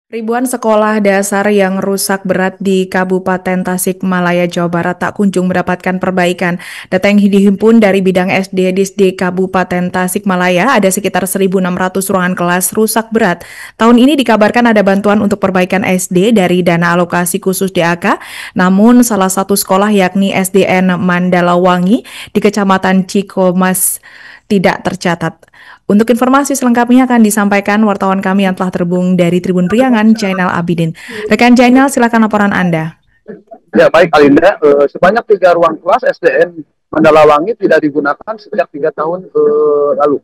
Ribuan sekolah dasar yang rusak berat di Kabupaten Tasikmalaya, Jawa Barat tak kunjung mendapatkan perbaikan. Data yang dihimpun dari bidang SD di Kabupaten Tasikmalaya, ada sekitar 1.600 ruangan kelas rusak berat. Tahun ini dikabarkan ada bantuan untuk perbaikan SD dari dana alokasi khusus DAK, namun salah satu sekolah yakni SDN Mandalawangi di Kecamatan Cikomas tidak tercatat. Untuk informasi selengkapnya akan disampaikan wartawan kami yang telah terhubung dari Tribun Priangan, Jainal Abidin. Rekan Jainal, silakan laporan Anda. Ya baik Alinda, sebanyak 3 ruang kelas SDN Mandalawangi tidak digunakan sejak 3 tahun lalu.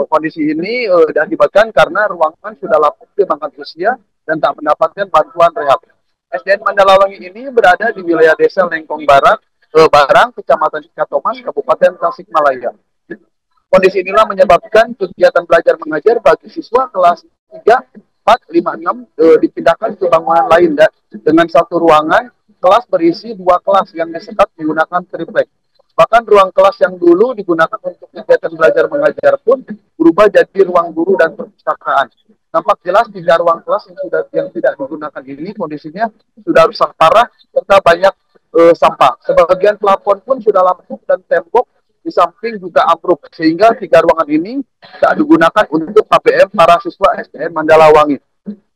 Kondisi ini diakibatkan karena ruangan sudah lapuk dimakan usia dan tak mendapatkan bantuan rehab. SDN Mandalawangi ini berada di wilayah Desa Lengkong Barat, Barang, Kecamatan Cikatomas, Kabupaten Tasikmalaya. Kondisi inilah menyebabkan kegiatan belajar mengajar bagi siswa kelas 3, 4, 5, 6 dipindahkan ke bangunan lain dengan satu ruangan kelas berisi 2 kelas yang disekat menggunakan triplek. Bahkan ruang kelas yang dulu digunakan untuk kegiatan belajar mengajar pun berubah jadi ruang guru dan perpustakaan. Nampak jelas 3 ruang kelas yang tidak digunakan ini kondisinya sudah rusak parah serta banyak sampah. Sebagian plafon pun sudah lapuk dan tembok di samping juga ambruk sehingga 3 ruangan ini tak digunakan untuk KBM para siswa SDN Mandalawangi.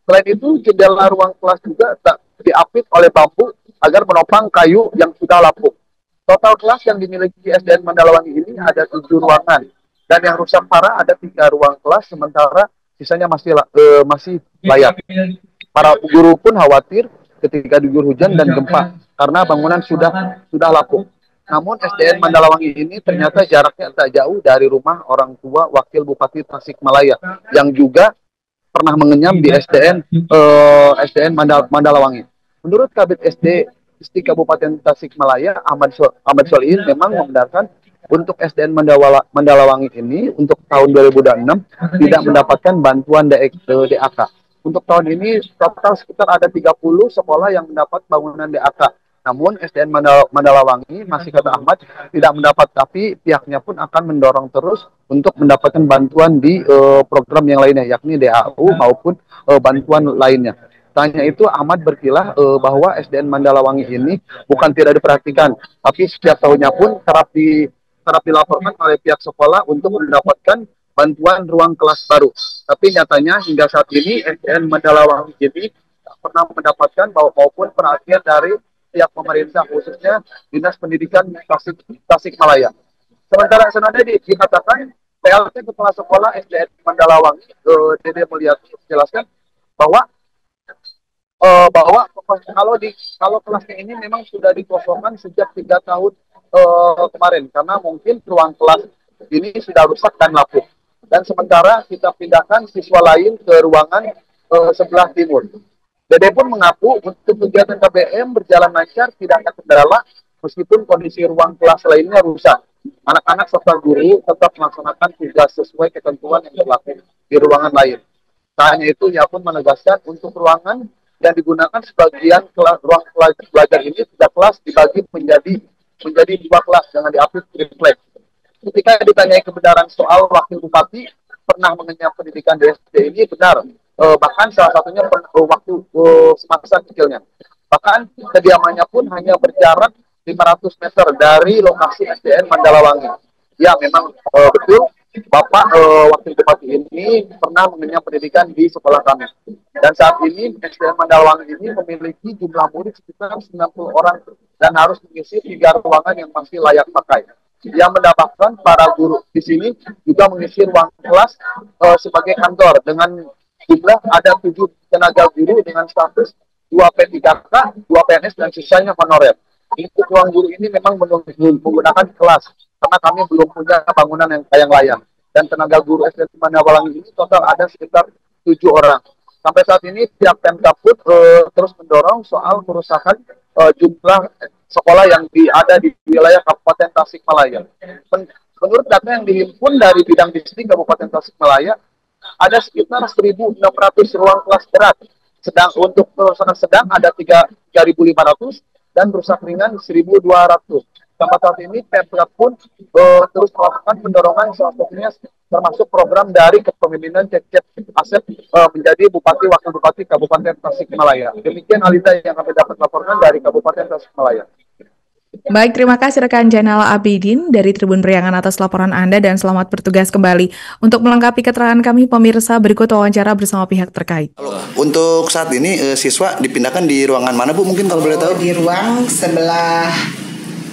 Selain itu, jendela ruang kelas juga tak diapit oleh bambu agar menopang kayu yang sudah lapuk. Total kelas yang dimiliki SDN Mandalawangi ini ada 7 ruangan dan yang rusak parah ada 3 ruang kelas sementara sisanya masih layak. Para guru pun khawatir ketika diguyur hujan dan gempa karena bangunan sudah lapuk. Namun SDN Mandalawangi ini ternyata jaraknya tak jauh dari rumah orang tua Wakil Bupati Tasikmalaya yang juga pernah mengenyam di SDN Mandalawangi. Menurut Kabid SD di Kabupaten Tasikmalaya Ahmad Solihin memang membenarkan untuk SDN Mandalawangi ini untuk tahun 2006 tidak mendapatkan bantuan DAK. Untuk tahun ini total sekitar ada 30 sekolah yang mendapat bangunan DAK. Namun SDN Mandalawangi masih kata Ahmad tidak mendapat, tapi pihaknya pun akan mendorong terus untuk mendapatkan bantuan di program yang lainnya yakni DAU maupun bantuan lainnya. Tanya itu Ahmad berkilah bahwa SDN Mandalawangi ini bukan tidak diperhatikan, tapi setiap tahunnya pun kerap dilaporkan oleh pihak sekolah untuk mendapatkan bantuan ruang kelas baru. Tapi nyatanya hingga saat ini SDN Mandalawangi ini tak pernah mendapatkan maupun perhatian dari pihak pemerintah khususnya Dinas Pendidikan Tasikmalaya. Sementara senada dikatakan PLT Kepala Sekolah SDN Mandalawangi Dede Mulyati menjelaskan bahwa kalau kelasnya ini memang sudah dikosongkan sejak 3 tahun kemarin karena mungkin ruang kelas ini sudah rusak dan lapuk. Dan sementara kita pindahkan siswa lain ke ruangan sebelah timur. Dede pun mengaku untuk kegiatan KBM berjalan lancar, tidak ada kendala meskipun kondisi ruang kelas lainnya rusak. Anak-anak serta guru tetap melaksanakan tugas sesuai ketentuan yang berlaku di ruangan lain. Tak hanya itu, ia pun menegaskan untuk ruangan yang digunakan sebagian ruang belajar ini 3 kelas dibagi menjadi 2 kelas dengan diapit triplek. Ketika ditanyai kebenaran soal wakil bupati pernah mengenyam pendidikan di SD ini benar. Bahkan salah satunya waktu semasa kecilnya. Bahkan kediamannya pun hanya berjarak 500 meter dari lokasi SDN Mandalawangi. Ya memang betul Bapak wakil bupati ini pernah mengenyam pendidikan di sekolah kami. Dan saat ini SDN Mandalawangi ini memiliki jumlah murid sekitar 90 orang dan harus mengisi 3 ruangan yang masih layak pakai. Yang mendapatkan para guru di sini juga mengisi ruang kelas sebagai kantor dengan jumlah ada 7 tenaga guru dengan status 2 P3K, 2 PNS dan sisanya honorer. Untuk ruang guru ini memang menggunakan kelas karena kami belum punya bangunan yang layak. Dan tenaga guru SDN Mandalawangi ini total ada sekitar 7 orang. Sampai saat ini pihak Pemkab pun terus mendorong soal kerusakan jumlah sekolah yang ada di wilayah Kabupaten Tasikmalaya. Menurut data yang dihimpun dari bidang distrik Kabupaten Tasikmalaya, ada sekitar 1.600 ruang kelas berat. Sedang untuk kerusakan sedang ada 3.500 dan rusak ringan 1.200. Sampai saat ini Pemprov pun terus melakukan pendorongan salah satunya termasuk program dari kepemimpinan Cecep Asep menjadi Bupati Wakil Bupati Kabupaten Tasikmalaya. Demikian Alinda yang kami dapat laporkan dari Kabupaten Tasikmalaya. Baik, terima kasih rekan Jainal Abidin dari Tribun Priangan atas laporan Anda dan selamat bertugas kembali. Untuk melengkapi keterangan kami, pemirsa, berikut wawancara bersama pihak terkait. Untuk saat ini siswa dipindahkan di ruangan mana Bu, mungkin kalau boleh tahu? Di ruang sebelah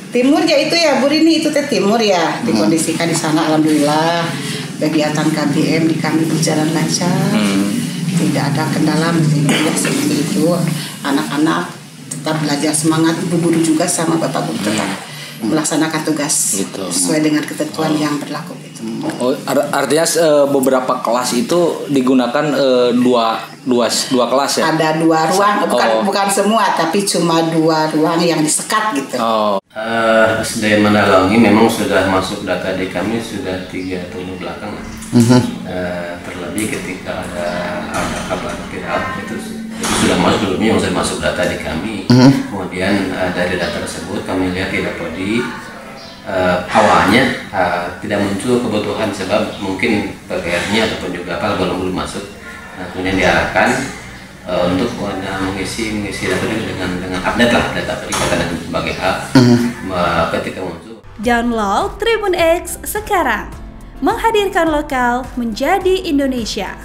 timur ya itu ya Bu Rini, itu timur ya. Dikondisikan di sana, alhamdulillah kegiatan KBM di kami berjalan lancar. Tidak ada kendala ya, seperti itu. Anak-anak tetap belajar semangat, ibu guru juga sama bapak guru tetap melaksanakan tugas sesuai dengan ketentuan yang berlaku gitu. Oh, artinya beberapa kelas itu digunakan dua kelas ya? Ada 2 ruang, bukan semua, tapi cuma 2 ruang yang disekat gitu. SDN Mandalawangi memang sudah masuk data di kami sudah 3 tahun belakang. Terlebih ketika ada kabar viral itu sudah masuk dulunya yang sudah masuk data di kami. Kemudian dari data tersebut kami lihat tidak podi awalnya tidak muncul kebutuhan sebab mungkin PPR-nya ataupun juga apa belum masuk. Nah, kemudian diarahkan untuk mengisi data dengan update lah data peningkatan dan sebagai hal ketika muncul. Download Tribun X sekarang, menghadirkan lokal menjadi Indonesia.